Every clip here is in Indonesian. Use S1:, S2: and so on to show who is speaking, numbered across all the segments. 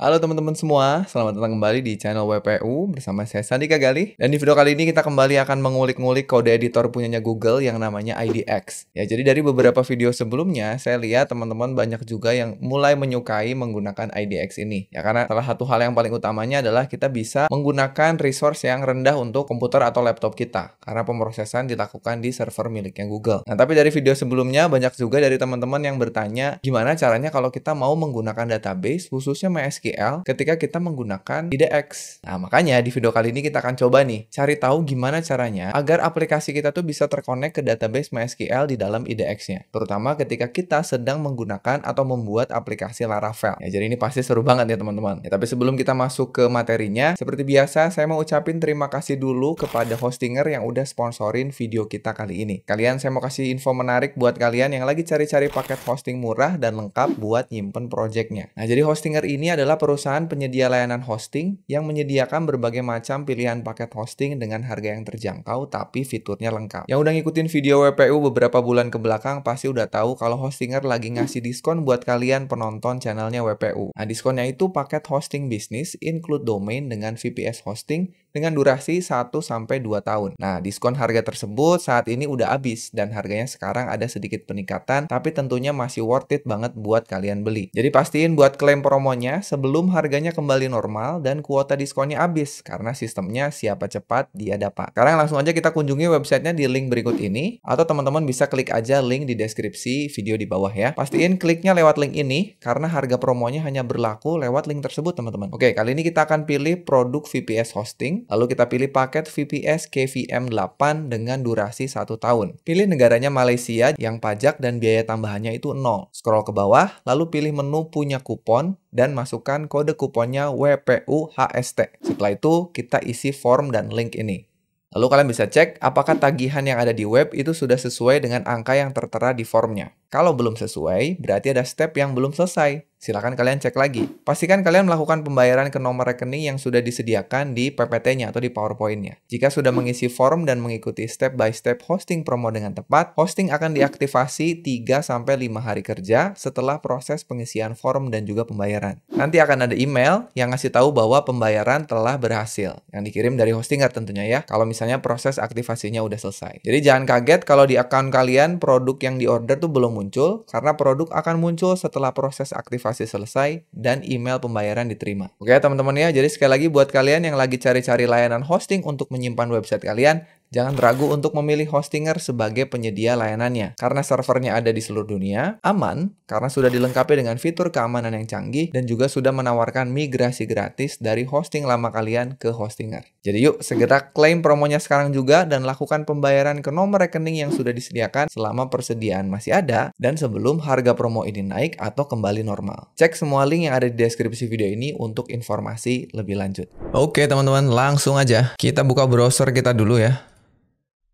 S1: Halo teman-teman semua, selamat datang kembali di channel WPU bersama saya Sandika Galih. Dan di video kali ini kita kembali akan mengulik-ngulik kode editor punyanya Google yang namanya IDX. Ya, jadi dari beberapa video sebelumnya, saya lihat teman-teman banyak juga yang mulai menyukai menggunakan IDX ini. Ya, karena salah satu hal yang paling utamanya adalah kita bisa menggunakan resource yang rendah untuk komputer atau laptop kita. Karena pemrosesan dilakukan di server miliknya Google. Nah, tapi dari video sebelumnya banyak juga dari teman-teman yang bertanya, gimana caranya kalau kita mau menggunakan database, khususnya MySQL, ketika kita menggunakan IDX. Nah, makanya di video kali ini kita akan coba nih, cari tahu gimana caranya agar aplikasi kita tuh bisa terkonek ke database MySQL di dalam IDX-nya. Terutama ketika kita sedang menggunakan atau membuat aplikasi Laravel. Ya, jadi ini pasti seru banget ya teman-teman. Ya, tapi sebelum kita masuk ke materinya, seperti biasa saya mau ucapin terima kasih dulu kepada hostinger yang udah sponsorin video kita kali ini. Saya mau kasih info menarik buat kalian yang lagi cari-cari paket hosting murah dan lengkap buat nyimpen projectnya. Nah, jadi hostinger ini adalah perusahaan penyedia layanan hosting yang menyediakan berbagai macam pilihan paket hosting dengan harga yang terjangkau tapi fiturnya lengkap. Yang udah ngikutin video WPU beberapa bulan ke belakang pasti udah tahu kalau hostinger lagi ngasih diskon buat kalian penonton channelnya WPU. Nah, diskonnya itu paket hosting bisnis include domain dengan VPS hosting dengan durasi 1-2 tahun. Nah, diskon harga tersebut saat ini udah habis dan harganya sekarang ada sedikit peningkatan, tapi tentunya masih worth it banget buat kalian beli. Jadi pastiin buat klaim promonya sebelum harganya kembali normal dan kuota diskonnya habis, karena sistemnya siapa cepat dia dapat. Sekarang langsung aja kita kunjungi websitenya di link berikut ini, atau teman-teman bisa klik aja link di deskripsi video di bawah ya. Pastiin kliknya lewat link ini, karena harga promonya hanya berlaku lewat link tersebut teman-teman. Oke, kali ini kita akan pilih produk VPS hosting. Lalu kita pilih paket VPS KVM 8 dengan durasi 1 tahun. Pilih negaranya Malaysia yang pajak dan biaya tambahannya itu 0. Scroll ke bawah, lalu pilih menu punya kupon dan masukkan kode kuponnya WPUHST. Setelah itu kita isi form dan link ini. Lalu kalian bisa cek apakah tagihan yang ada di web itu sudah sesuai dengan angka yang tertera di formnya. Kalau belum sesuai, berarti ada step yang belum selesai. Silakan kalian cek lagi. Pastikan kalian melakukan pembayaran ke nomor rekening yang sudah disediakan di PPT-nya atau di PowerPoint-nya. Jika sudah mengisi form dan mengikuti step by step hosting promo dengan tepat, hosting akan diaktifasi 3-5 hari kerja setelah proses pengisian form dan juga pembayaran. Nanti akan ada email yang ngasih tahu bahwa pembayaran telah berhasil, yang dikirim dari hostinger tentunya ya, kalau misalnya proses aktivasinya udah selesai. Jadi jangan kaget kalau di account kalian produk yang diorder tuh belum muncul, karena produk akan muncul setelah proses aktivasi selesai dan email pembayaran diterima. Oke teman-teman ya, jadi sekali lagi buat kalian yang lagi cari-cari layanan hosting untuk menyimpan website kalian, jangan ragu untuk memilih hostinger sebagai penyedia layanannya. Karena servernya ada di seluruh dunia, aman, karena sudah dilengkapi dengan fitur keamanan yang canggih, dan juga sudah menawarkan migrasi gratis dari hosting lama kalian ke hostinger. Jadi yuk, segera klaim promonya sekarang juga, dan lakukan pembayaran ke nomor rekening yang sudah disediakan selama persediaan masih ada, dan sebelum harga promo ini naik atau kembali normal. Cek semua link yang ada di deskripsi video ini untuk informasi lebih lanjut. Oke teman-teman, langsung aja. Kita buka browser kita dulu ya.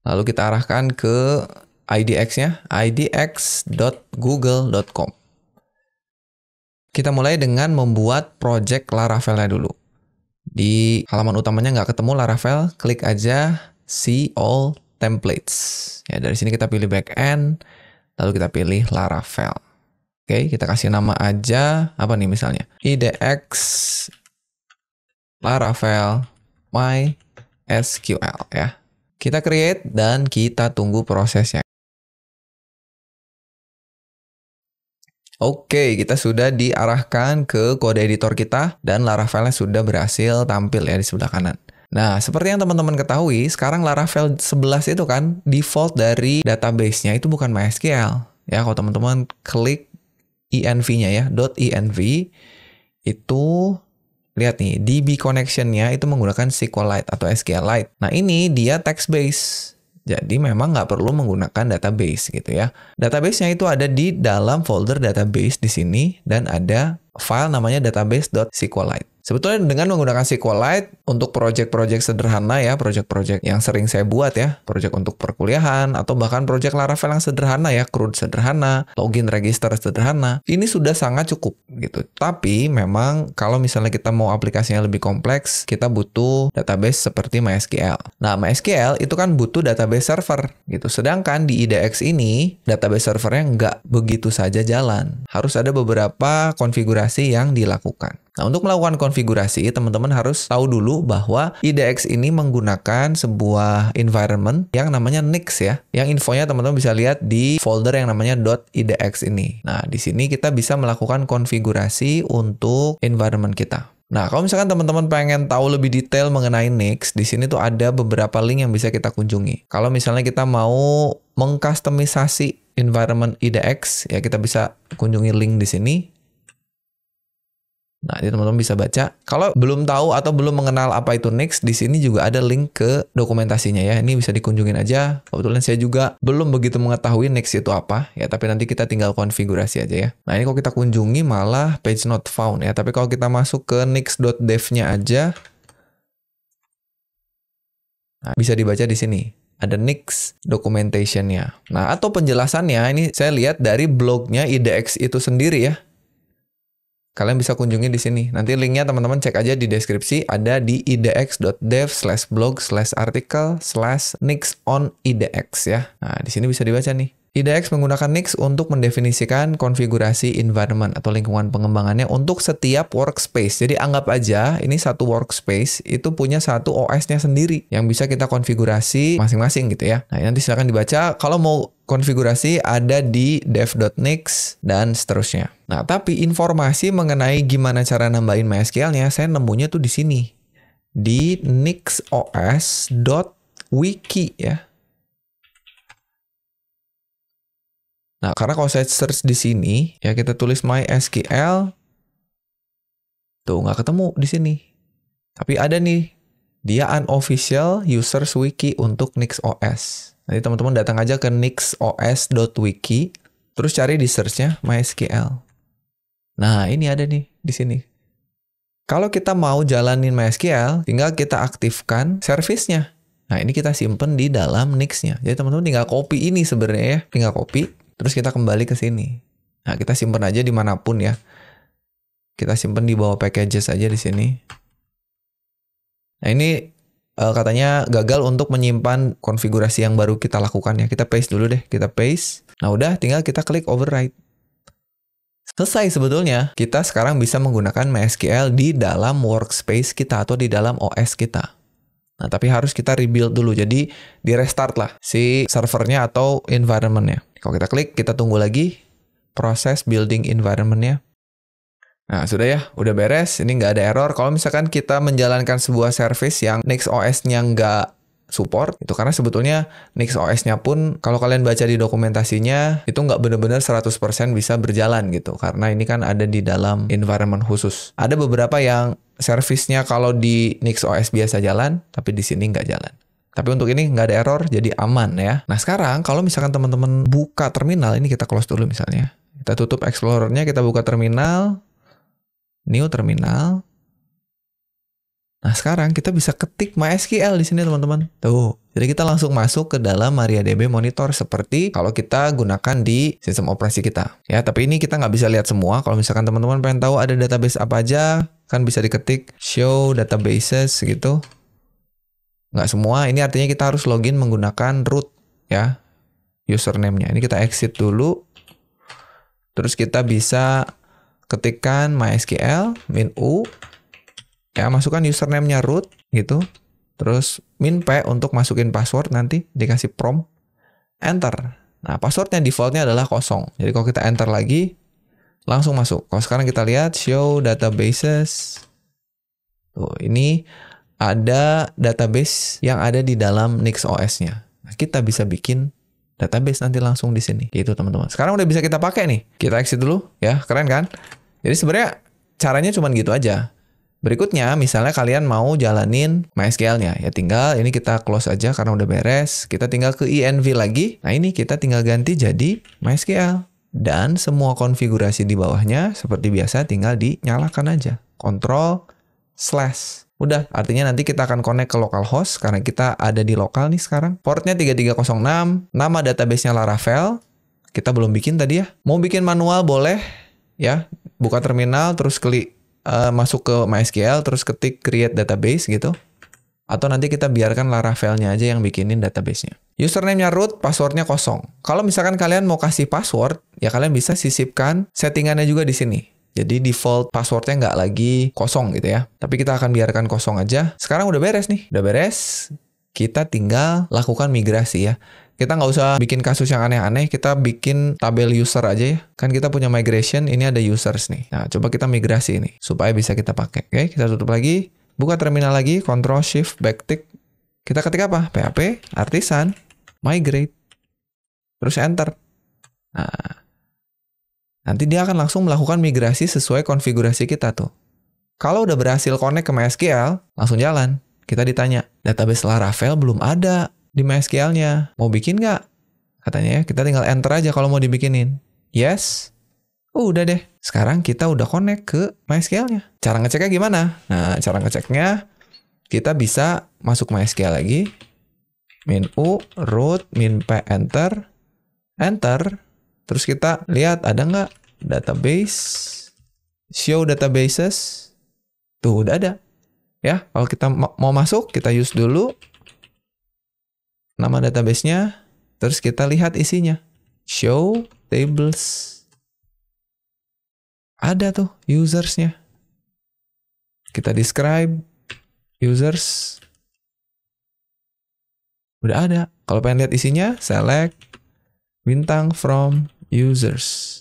S1: Lalu kita arahkan ke IDX-nya, idx.google.com. Kita mulai dengan membuat project Laravel-nya dulu. Di halaman utamanya nggak ketemu Laravel, klik aja See All Templates. Ya, dari sini kita pilih backend, lalu kita pilih Laravel. Oke, kita kasih nama aja, apa nih misalnya? IDX Laravel MySQL ya. Kita create dan kita tunggu prosesnya. Oke, kita sudah diarahkan ke kode editor kita dan Laravelnya sudah berhasil tampil ya di sebelah kanan. Nah, seperti yang teman-teman ketahui, sekarang Laravel 11 itu kan default dari database-nya itu bukan MySQL. Ya, kalau teman-teman klik env-nya ya, .env itu lihat nih, DB connection-nya itu menggunakan SQLite atau SQLite. Nah, ini dia text base. Jadi memang nggak perlu menggunakan database gitu ya. Database-nya itu ada di dalam folder database di sini dan ada file namanya database.sqlite. Sebetulnya dengan menggunakan SQLite untuk project-project sederhana ya, project-project yang sering saya buat ya, project untuk perkuliahan atau bahkan project Laravel yang sederhana ya, CRUD sederhana, login register sederhana, ini sudah sangat cukup gitu. Tapi memang kalau misalnya kita mau aplikasinya lebih kompleks, kita butuh database seperti MySQL. Nah, MySQL itu kan butuh database server gitu. Sedangkan di IDX ini, database servernya nggak begitu saja jalan. Harus ada beberapa konfigurasi konfigurasi yang dilakukan. Nah, untuk melakukan konfigurasi, teman-teman harus tahu dulu bahwa IDX ini menggunakan sebuah environment yang namanya Nix ya. Yang infonya teman-teman bisa lihat di folder yang namanya .idx ini. Nah, di sini kita bisa melakukan konfigurasi untuk environment kita. Nah, kalau misalkan teman-teman pengen tahu lebih detail mengenai Nix, di sini tuh ada beberapa link yang bisa kita kunjungi. Kalau misalnya kita mau mengkustomisasi environment IDX, ya kita bisa kunjungi link di sini. Nah, ini teman-teman bisa baca. Kalau belum tahu atau belum mengenal apa itu Nix, di sini juga ada link ke dokumentasinya ya. Ini bisa dikunjungin aja. Kebetulan saya juga belum begitu mengetahui Nix itu apa ya, tapi nanti kita tinggal konfigurasi aja ya. Nah, ini kalau kita kunjungi malah page not found ya. Tapi kalau kita masuk ke nix.dev-nya aja, nah, bisa dibaca di sini. Ada Nix documentation-nya. Nah, atau penjelasannya ini saya lihat dari blognya IDX itu sendiri ya. Kalian bisa kunjungi di sini. Nanti linknya teman-teman cek aja di deskripsi. Ada di idx.dev/blog/article/nix-on-idx ya. Nah, di sini bisa dibaca nih. IDX menggunakan Nix untuk mendefinisikan konfigurasi environment atau lingkungan pengembangannya untuk setiap workspace. Jadi anggap aja ini satu workspace itu punya satu OS-nya sendiri yang bisa kita konfigurasi masing-masing gitu ya. Nah, nanti silakan dibaca. Kalau mau konfigurasi ada di dev.nix dan seterusnya. Nah, tapi informasi mengenai gimana cara nambahin MySQL-nya saya nemunya tuh di sini. Di nixos.wiki ya. Nah, karena kalau saya search di sini, ya kita tulis MySQL, tuh nggak ketemu di sini. Tapi ada nih, dia unofficial users wiki untuk NixOS. Nanti teman-teman datang aja ke nixos.wiki, terus cari di search-nya MySQL. Nah, ini ada nih di sini. Kalau kita mau jalanin MySQL, tinggal kita aktifkan service-nya. Nah, ini kita simpen di dalam Nix-nya. Jadi teman-teman tinggal copy ini sebenarnya ya, tinggal copy. Terus kita kembali ke sini. Nah, kita simpan aja dimanapun ya. Kita simpan di bawah packages aja di sini. Nah, ini katanya gagal untuk menyimpan konfigurasi yang baru kita lakukan ya. Kita paste dulu deh. Kita paste. Nah, udah tinggal kita klik override. Selesai sebetulnya. Kita sekarang bisa menggunakan MySQL di dalam workspace kita atau di dalam OS kita. Nah, tapi harus kita rebuild dulu. Jadi, di restart lah si servernya atau environment-nya. Kalau kita klik, kita tunggu lagi proses building environment-nya. Nah, sudah ya, udah beres. Ini nggak ada error. Kalau misalkan kita menjalankan sebuah service yang NixOS-nya nggak support, itu karena sebetulnya NixOS-nya pun, kalau kalian baca di dokumentasinya, itu nggak benar-benar 100% bisa berjalan gitu. Karena ini kan ada di dalam environment khusus. Ada beberapa yang service-nya kalau di NixOS biasa jalan, tapi di sini nggak jalan. Tapi untuk ini nggak ada error, jadi aman ya. Nah, sekarang kalau misalkan teman-teman buka terminal, ini kita close dulu misalnya. Kita tutup Explorer-nya, kita buka terminal, new terminal. Nah, sekarang kita bisa ketik MySQL di sini teman-teman. Tuh, jadi kita langsung masuk ke dalam MariaDB Monitor seperti kalau kita gunakan di sistem operasi kita. Ya, tapi ini kita nggak bisa lihat semua. Kalau misalkan teman-teman pengen tahu ada database apa aja, kan bisa diketik show databases gitu. Nggak semua, ini artinya kita harus login menggunakan root ya, username-nya. Ini kita exit dulu. Terus kita bisa ketikkan MySQL -u ya, masukkan username-nya root gitu. Terus -p untuk masukin password, nanti dikasih prompt, enter. Nah, passwordnya defaultnya adalah 0. Jadi kalau kita enter lagi, langsung masuk. Kalau sekarang kita lihat show databases. Tuh, ini ada database yang ada di dalam NixOS-nya. Nah, kita bisa bikin database nanti langsung di sini. Gitu teman-teman. Sekarang udah bisa kita pakai nih. Kita exit dulu ya, keren kan? Jadi sebenarnya caranya cuma gitu aja. Berikutnya, misalnya kalian mau jalanin MySQL-nya, ya tinggal ini kita close aja karena udah beres. Kita tinggal ke env lagi. Nah, ini kita tinggal ganti jadi MySQL. Dan semua konfigurasi di bawahnya seperti biasa tinggal dinyalakan aja. Ctrl/. Udah, artinya nanti kita akan connect ke localhost karena kita ada di lokal nih sekarang. Portnya 3306, nama database-nya Laravel. Kita belum bikin tadi ya. Mau bikin manual boleh ya. Buka terminal terus klik masuk ke MySQL terus ketik create database gitu. Atau nanti kita biarkan Laravel-nya aja yang bikinin database-nya. Username-nya root, password-nya 0. Kalau misalkan kalian mau kasih password, ya kalian bisa sisipkan settingannya juga di sini. Jadi default passwordnya nggak lagi kosong gitu ya. Tapi kita akan biarkan kosong aja. Sekarang udah beres nih. Udah beres. Kita tinggal lakukan migrasi ya. Kita nggak usah bikin kasus yang aneh-aneh, kita bikin tabel user aja ya. Kan kita punya migration, ini ada users nih. Nah, coba kita migrasi ini, supaya bisa kita pakai. Oke, kita tutup lagi. Buka terminal lagi, Ctrl Shift backtick. Kita ketik apa? PHP, artisan, migrate. Terus enter. Nah, nanti dia akan langsung melakukan migrasi sesuai konfigurasi kita tuh. Kalau udah berhasil connect ke MySQL, langsung jalan. Kita ditanya, database Laravel belum ada di MySQL-nya. Mau bikin nggak? Katanya ya, kita tinggal enter aja kalau mau dibikinin. Yes. Udah deh. Sekarang kita udah connect ke MySQL-nya. Cara ngeceknya gimana? Nah, cara ngeceknya, kita bisa masuk MySQL lagi. Min U, root, min P, enter. Enter. Terus kita lihat ada nggak database. Show databases. Tuh, udah ada. Ya, kalau kita mau masuk, kita use dulu nama database-nya, terus kita lihat isinya. Show tables. Ada tuh users-nya. Kita describe users. Udah ada. Kalau pengen lihat isinya, select bintang from users.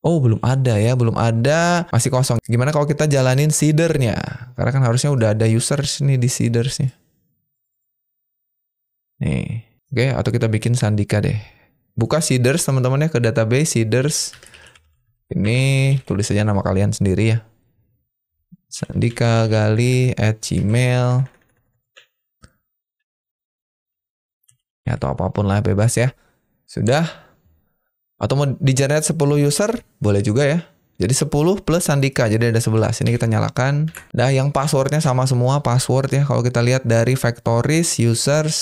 S1: Oh, belum ada ya, belum ada, masih kosong. Gimana kalau kita jalanin seedernya? Karena kan harusnya udah ada users nih di seedersnya. Nih, oke, atau kita bikin Sandika deh. Buka seeders teman-teman ya, ke database seeders. Ini tulis saja nama kalian sendiri ya. sandikagali@gmail. Ya, atau apapun lah, bebas ya. Sudah. Atau mau di-generate 10 user, boleh juga ya. Jadi 10 plus Sandika, jadi ada 11. Ini kita nyalakan. Nah, yang passwordnya sama semua, password ya. Kalau kita lihat dari factories, users,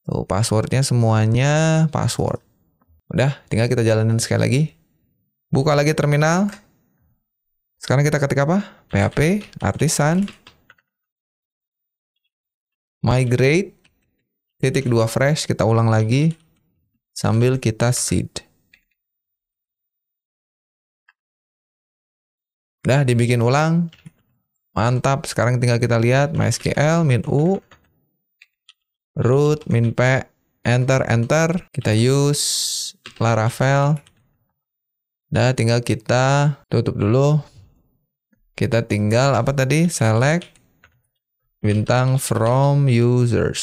S1: tuh passwordnya semuanya password. Udah, tinggal kita jalanin sekali lagi. Buka lagi terminal. Sekarang kita ketik apa? PHP, artisan, migrate, _2 fresh, kita ulang lagi, sambil kita seed. Udah dibikin ulang. Mantap. Sekarang tinggal kita lihat MySQL, min U, root, min P, enter, enter. Kita use Laravel. Udah tinggal kita tutup dulu. Kita tinggal apa tadi? Select bintang from users.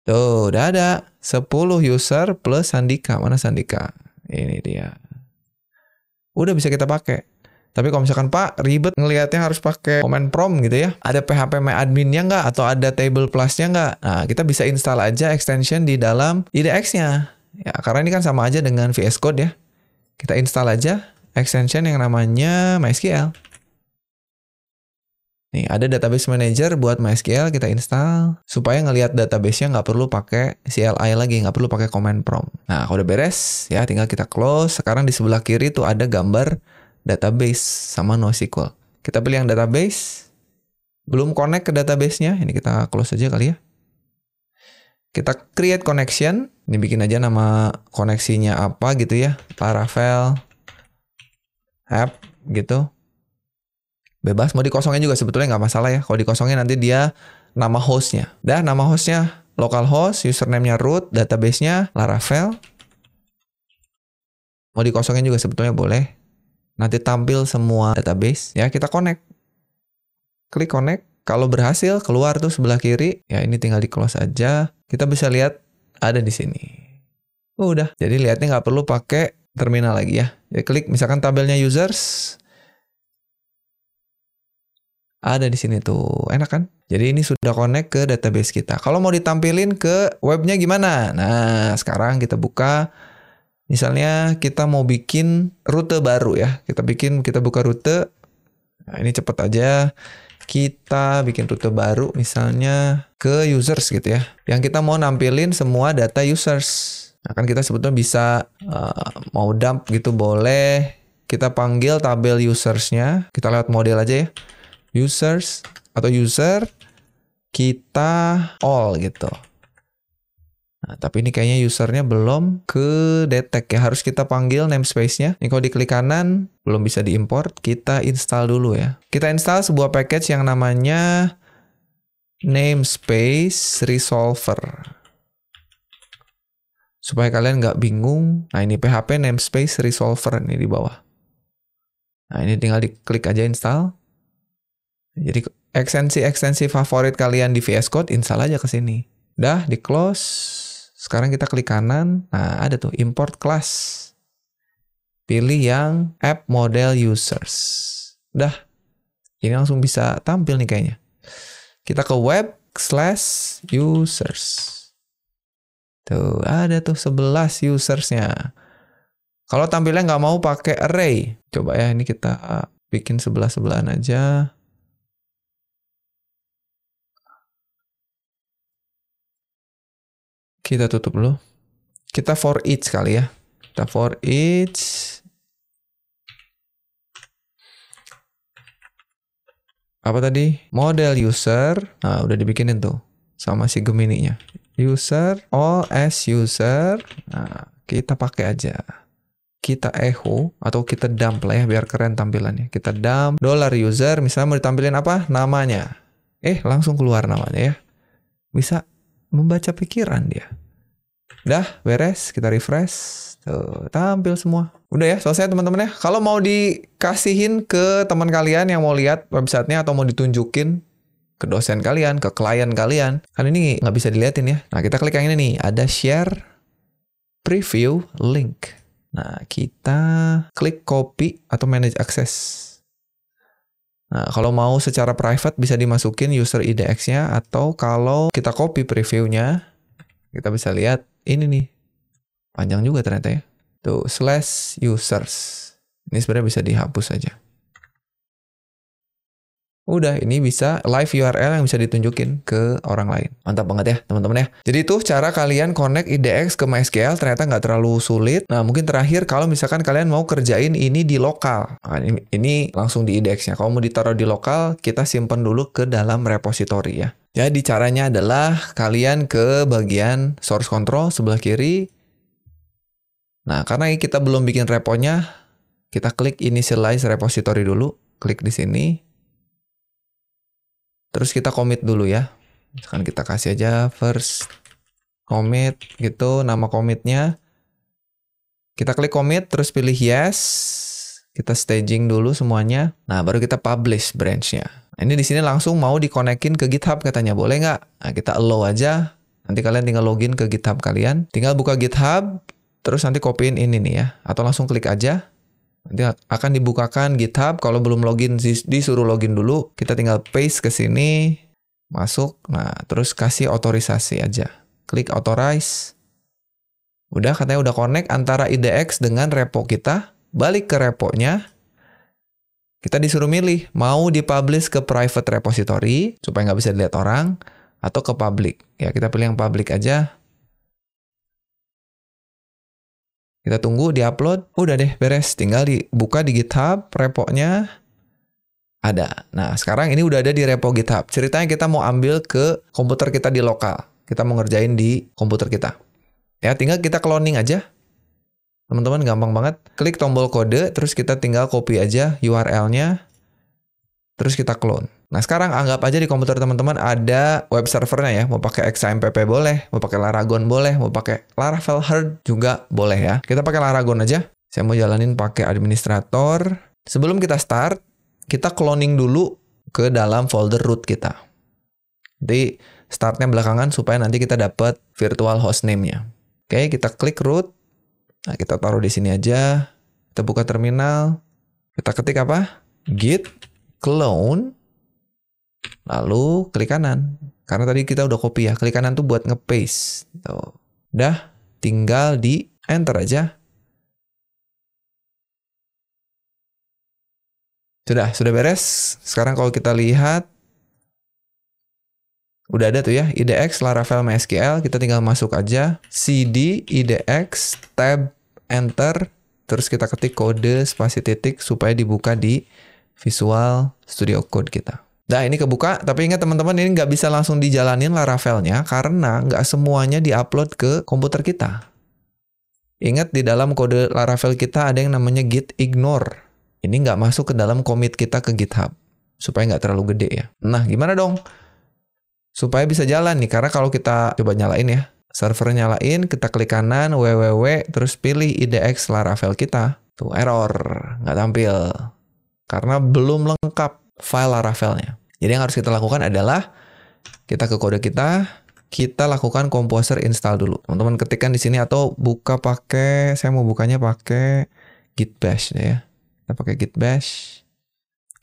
S1: Tuh, udah ada 10 user plus Sandika. Mana Sandika? Ini dia. Udah bisa kita pakai. Tapi kalau misalkan Pak ribet ngelihatnya harus pakai command prompt gitu ya. Ada PHP adminnya nggak? Atau ada table plus-nya nggak? Nah, kita bisa install aja extension di dalam IDX-nya. Ya, karena ini kan sama aja dengan VS Code ya. Kita install aja extension yang namanya MySQL. Nih, ada database manager buat MySQL, kita install. Supaya ngelihat database-nya nggak perlu pakai CLI lagi, nggak perlu pakai command prompt. Nah, kalau udah beres, ya tinggal kita close. Sekarang di sebelah kiri tuh ada gambar database sama NoSQL. Kita pilih yang database. Belum connect ke database-nya, ini kita close aja kali ya. Kita create connection. Ini bikin aja nama koneksinya apa gitu ya. Laravel app gitu. Bebas, mau dikosongin juga sebetulnya nggak masalah ya. Kalau dikosongin nanti dia nama hostnya. Dah, nama hostnya localhost, username-nya root, database-nya Laravel. Mau dikosongin juga sebetulnya boleh. Nanti tampil semua database. Ya, kita connect. Klik connect. Kalau berhasil, keluar tuh sebelah kiri. Ya, ini tinggal di-close aja. Kita bisa lihat ada di sini. Udah. Jadi lihatnya nggak perlu pakai terminal lagi ya. Ya, klik misalkan tabelnya users. Ada di sini tuh, enak kan? Jadi ini sudah connect ke database kita. Kalau mau ditampilin ke webnya gimana? Nah, sekarang kita buka. Misalnya kita mau bikin rute baru ya. Kita buka rute. Nah, ini cepet aja. Kita bikin rute baru misalnya ke users gitu ya. Yang kita mau nampilin semua data users. Nah, kan kita sebetulnya bisa mau dump gitu boleh. Kita panggil tabel usersnya. Kita lewat model aja ya. Users atau user kita all gitu. Nah, tapi ini kayaknya usernya belum ke detect ya. Harus kita panggil namespace-nya. Ini kalau diklik kanan, belum bisa diimport. Kita install dulu ya. Kita install sebuah package yang namanya namespace resolver. Supaya kalian nggak bingung. Nah, ini PHP namespace resolver ini di bawah. Nah, ini tinggal diklik aja install. Jadi ekstensi-ekstensi favorit kalian di VS Code, install aja ke sini. Udah, di close. Sekarang kita klik kanan. Nah, ada tuh import class. Pilih yang app model users. Udah. Ini langsung bisa tampil nih kayaknya. Kita ke web/users. Tuh, ada tuh 11 usersnya. Kalau tampilnya nggak mau pakai array. Coba ya, ini kita bikin sebelah-sebelahan aja. Kita tutup dulu. Kita for each kali ya. Kita for each. Apa tadi? Model user. Nah, udah dibikinin tuh. Sama si Gemini-nya. User, all as user. Nah, kita pakai aja. Kita echo atau kita dump lah ya biar keren tampilannya. Kita dump $user. Misalnya mau ditampilin apa? Namanya. Langsung keluar namanya ya. Bisa membaca pikiran dia. Udah, beres. Kita refresh. Tuh, tampil semua. Udah ya, selesai teman-teman ya. Kalau mau dikasihin ke teman kalian yang mau lihat websitenya atau mau ditunjukin ke dosen kalian, ke klien kalian. Kan ini nggak bisa dilihatin ya. Nah, kita klik yang ini nih. Ada share, preview, link. Nah, kita klik copy atau manage access. Nah, kalau mau secara private bisa dimasukin user IDX-nya atau kalau kita copy previewnya, kita bisa lihat ini nih. Panjang juga ternyata ya. Tuh, /users. Ini sebenarnya bisa dihapus saja. Udah, ini bisa live URL yang bisa ditunjukin ke orang lain. Mantap banget ya, teman-teman ya. Jadi itu cara kalian connect IDX ke MySQL ternyata nggak terlalu sulit. Nah, mungkin terakhir kalau misalkan kalian mau kerjain ini di lokal. Nah, ini langsung di IDX-nya. Kalau mau ditaruh di lokal, kita simpan dulu ke dalam repository ya. Jadi caranya adalah kalian ke bagian source control sebelah kiri. Nah, karena kita belum bikin reponya, kita klik initialize repository dulu. Klik di sini. Terus kita commit dulu ya. Misalkan kita kasih aja first commit gitu, nama commitnya. Kita klik commit, terus pilih yes. Kita staging dulu semuanya. Nah, baru kita publish branch-nya. Nah, ini di sini langsung mau dikonekin ke GitHub katanya. Boleh nggak? Nah, kita allow aja. Nanti kalian tinggal login ke GitHub kalian. Tinggal buka GitHub, terus nanti copyin ini nih ya. Atau langsung klik aja. Nanti akan dibukakan GitHub. Kalau belum login, disuruh login dulu. Kita tinggal paste ke sini. Masuk. Nah, terus kasih otorisasi aja. Klik authorize. Udah, katanya udah connect antara IDX dengan repo kita. Balik ke reponya. Kita disuruh milih. Mau dipublish ke private repository. Supaya nggak bisa dilihat orang. Atau ke public. Ya, kita pilih yang public aja. Kita tunggu di-upload. Udah deh, beres. Tinggal dibuka di GitHub. Reponya ada. Nah, sekarang ini udah ada di repo GitHub. Ceritanya kita mau ambil ke komputer kita di lokal. Kita mau ngerjain di komputer kita. Ya, tinggal kita cloning aja. Teman-teman, gampang banget. Klik tombol kode, terus kita tinggal copy aja URL-nya. Terus kita clone. Nah, sekarang anggap aja di komputer teman-teman ada web servernya ya. Mau pakai XAMPP boleh, mau pakai Laragon boleh, mau pakai Laravel Herd juga boleh ya. Kita pakai Laragon aja. Saya mau jalanin pakai administrator. Sebelum kita start, kita cloning dulu ke dalam folder root kita. Jadi, startnya belakangan supaya nanti kita dapat virtual hostname-nya. Oke, kita klik root. Nah, kita taruh di sini aja. Kita buka terminal. Kita ketik apa? Git clone. Lalu klik kanan. Karena tadi kita udah copy ya. Klik kanan tuh buat nge-paste. Tuh. Udah, tinggal di enter aja. Sudah beres. Sekarang kalau kita lihat, udah ada tuh ya, IDX Laravel MySQL. Kita tinggal masuk aja. cd IDX tab enter. Terus kita ketik kode spasi titik supaya dibuka di Visual Studio Code kita. Nah, ini kebuka, tapi ingat teman-teman, ini nggak bisa langsung dijalanin Laravel-nya karena nggak semuanya diupload ke komputer kita. Ingat, di dalam kode Laravel kita ada yang namanya git ignore. Ini nggak masuk ke dalam commit kita ke GitHub, supaya nggak terlalu gede ya. Nah, gimana dong? Supaya bisa jalan nih, karena kalau kita coba nyalain ya, server nyalain, kita klik kanan, www, terus pilih IDX Laravel kita. Tuh, error, nggak tampil. Karena belum lengkap file Laravelnya. Jadi yang harus kita lakukan adalah kita ke kode kita lakukan composer install dulu. Teman-teman ketikkan di sini atau buka pakai, saya mau bukanya pakai git bash ya. Kita pakai git bash.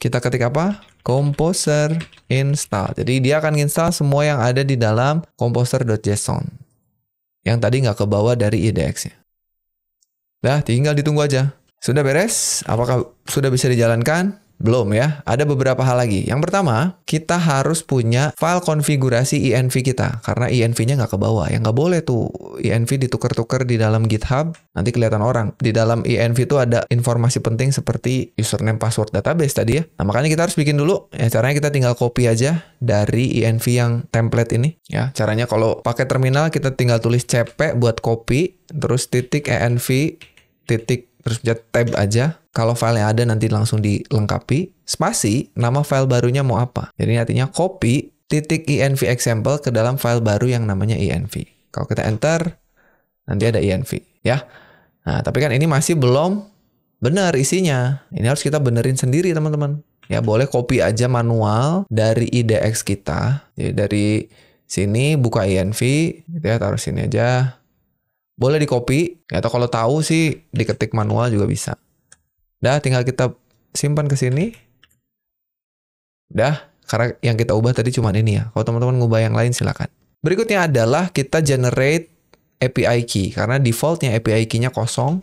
S1: Kita ketik apa? Composer install. Jadi dia akan install semua yang ada di dalam composer.json. Yang tadi nggak kebawa dari IDX-nya. Dah, tinggal ditunggu aja. Sudah beres? Apakah sudah bisa dijalankan? Belum ya, ada beberapa hal lagi. Yang pertama, kita harus punya file konfigurasi env kita. Karena env-nya nggak ke bawah. Yang nggak boleh tuh env ditukar-tukar di dalam GitHub. Nanti kelihatan orang. Di dalam env itu ada informasi penting seperti username, password, database tadi ya. Nah, makanya kita harus bikin dulu. Ya, caranya kita tinggal copy aja dari env yang template ini. Ya, caranya kalau pakai terminal, kita tinggal tulis cp buat copy. Terus titik env, titik, terus tab aja. Kalau file yang ada nanti langsung dilengkapi. Spasi, nama file barunya mau apa. Jadi artinya copy titik env example ke dalam file baru yang namanya env. Kalau kita enter, nanti ada env. Ya. Nah, tapi kan ini masih belum benar isinya. Ini harus kita benerin sendiri, teman-teman. Ya, boleh copy aja manual dari IDX kita. Jadi dari sini buka env, gitu ya, taruh sini aja. Boleh di copy, atau kalau tahu sih diketik manual juga bisa. Dah, tinggal kita simpan ke sini. Dah, karena yang kita ubah tadi cuma ini ya. Kalau teman-teman ngubah yang lain silakan. Berikutnya adalah kita generate API key. Karena defaultnya API key-nya kosong.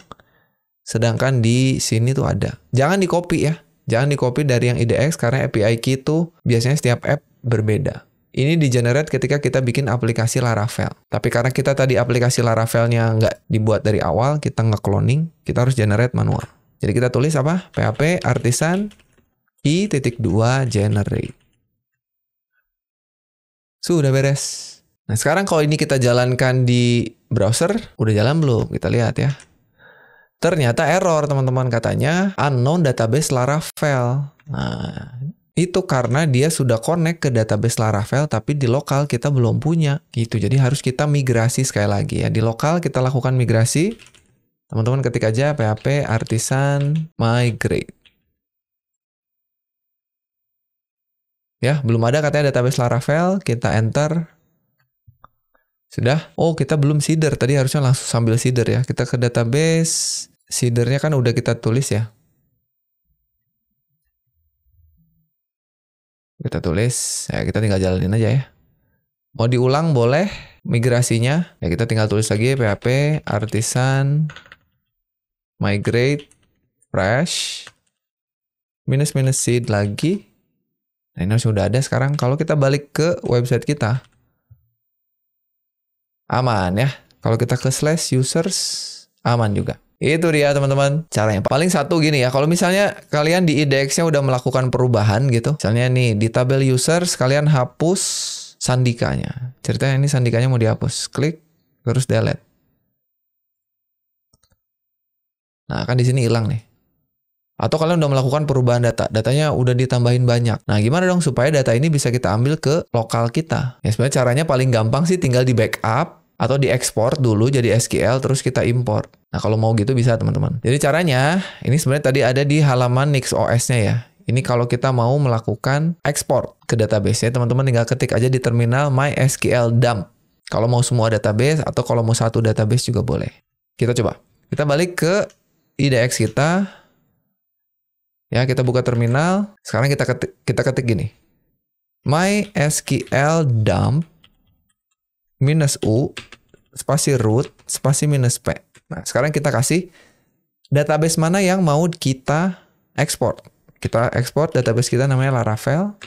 S1: Sedangkan di sini tuh ada. Jangan di copy ya. Jangan di copy dari yang IDX karena API key itu biasanya setiap app berbeda. Ini di-generate ketika kita bikin aplikasi Laravel. Tapi karena kita tadi aplikasi Laravelnya nggak dibuat dari awal, kita nge-cloning, kita harus generate manual. Jadi kita tulis apa? PHP artisan i.2 generate. Sudah beres. Nah, sekarang kalau ini kita jalankan di browser, udah jalan belum? Kita lihat ya. Ternyata error, teman-teman, katanya unknown database Laravel. Nah, itu karena dia sudah connect ke database Laravel, tapi di lokal kita belum punya. Gitu, jadi harus kita migrasi sekali lagi ya. Di lokal kita lakukan migrasi. Teman-teman ketik aja PHP artisan migrate. Ya, belum ada katanya database Laravel, kita enter. Sudah? Oh, kita belum seeder, tadi harusnya langsung sambil seeder ya. Kita ke database, seedernya kan udah kita tulis ya. Kita tulis, ya kita tinggal jalanin aja ya. Mau diulang boleh migrasinya, ya kita tinggal tulis lagi PHP artisan migrate fresh minus seed lagi. Nah, ini sudah ada sekarang. Kalau kita balik ke website kita, aman ya. Kalau kita ke /users, aman juga. Itu dia teman-teman caranya. Paling satu gini ya, kalau misalnya kalian di IDX-nya udah melakukan perubahan gitu. Misalnya nih di tabel users kalian hapus sandikanya. Ceritanya ini sandikanya mau dihapus. Klik terus delete. Nah, kan di sini hilang nih. Atau kalian udah melakukan perubahan data. Datanya udah ditambahin banyak. Nah, gimana dong supaya data ini bisa kita ambil ke lokal kita? Ya sebenarnya caranya paling gampang sih tinggal di backup atau diekspor dulu jadi SQL terus kita import. Nah, kalau mau gitu bisa teman-teman. Jadi caranya, ini sebenarnya tadi ada di halaman NixOS-nya ya. Ini kalau kita mau melakukan ekspor ke database-nya, teman-teman tinggal ketik aja di terminal MySQL dump. Kalau mau semua database atau kalau mau satu database juga boleh. Kita coba. Kita balik ke IDX kita. Ya, kita buka terminal. Sekarang kita ketik gini. MySQL dump -u spasi root spasi -p. Nah, sekarang kita kasih database mana yang mau kita ekspor. Kita ekspor database kita namanya Laravel.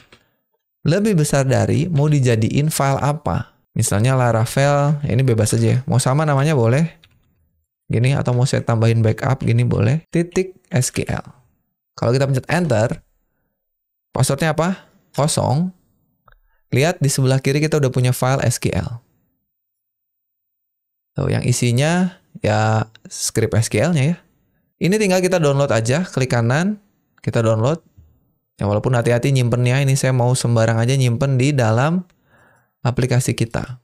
S1: Lebih besar dari mau dijadiin file apa. Misalnya Laravel, ya ini bebas aja ya. Mau sama namanya boleh. Gini, atau mau saya tambahin backup, gini boleh. .SQL. Kalau kita pencet enter, passwordnya apa? kosong, lihat di sebelah kiri kita udah punya file SQL. Tuh, yang isinya ya script SQL-nya ya. Ini tinggal kita download aja, klik kanan, kita download. Ya walaupun hati-hati nyimpennya, ini saya mau sembarang aja nyimpen di dalam aplikasi kita.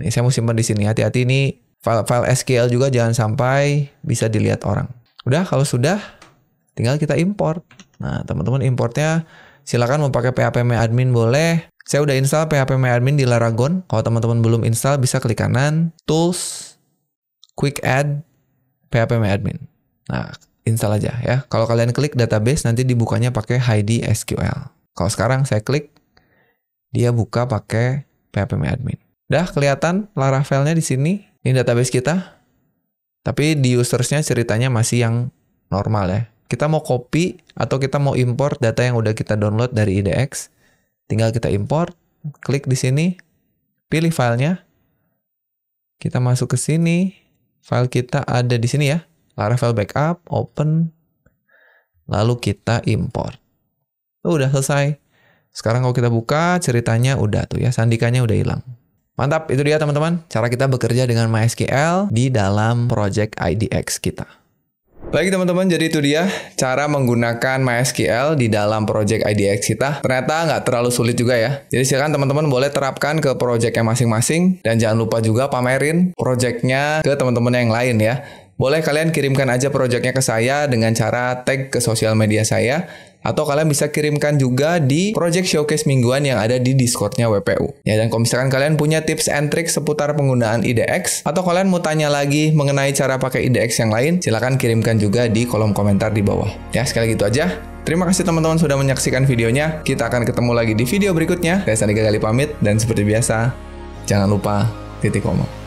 S1: Ini saya mau simpen di sini, hati-hati ini file SQL juga jangan sampai bisa dilihat orang. Udah, kalau sudah, tinggal kita import. Nah, teman-teman importnya silakan mau pakai phpMyAdmin boleh. Saya udah install phpMyAdmin di Laragon. Kalau teman-teman belum install, bisa klik kanan, Tools, Quick Add, phpMyAdmin. Nah, install aja ya. Kalau kalian klik database, nanti dibukanya pakai Heidi SQL. Kalau sekarang saya klik, dia buka pakai phpMyAdmin. Udah kelihatan Laravel-nya di sini. Ini database kita. Tapi di usersnya ceritanya masih yang normal ya. Kita mau copy atau kita mau import data yang udah kita download dari IDX. Tinggal kita import, klik di sini, pilih filenya. Kita masuk ke sini. File kita ada di sini ya. Laravel backup, open. Lalu kita import. Udah selesai. Sekarang kalau kita buka, ceritanya udah tuh ya. Sandikannya udah hilang. Mantap, itu dia teman-teman. Cara kita bekerja dengan MySQL di dalam project IDX kita. Baik teman-teman, jadi itu dia cara menggunakan MySQL di dalam project IDX kita. Ternyata nggak terlalu sulit juga ya. Jadi silakan teman-teman boleh terapkan ke projectnya masing-masing. Dan jangan lupa juga pamerin projectnya ke teman-teman yang lain ya. Boleh kalian kirimkan aja projectnya ke saya dengan cara tag ke sosial media saya. Atau kalian bisa kirimkan juga di project showcase mingguan yang ada di Discord-nya WPU. Ya, dan kalau misalkan kalian punya tips and tricks seputar penggunaan IDX, atau kalian mau tanya lagi mengenai cara pakai IDX yang lain, silakan kirimkan juga di kolom komentar di bawah. Ya, sekali gitu aja. Terima kasih teman-teman sudah menyaksikan videonya. Kita akan ketemu lagi di video berikutnya. Saya Sandi Gagali pamit, dan seperti biasa, jangan lupa titik koma.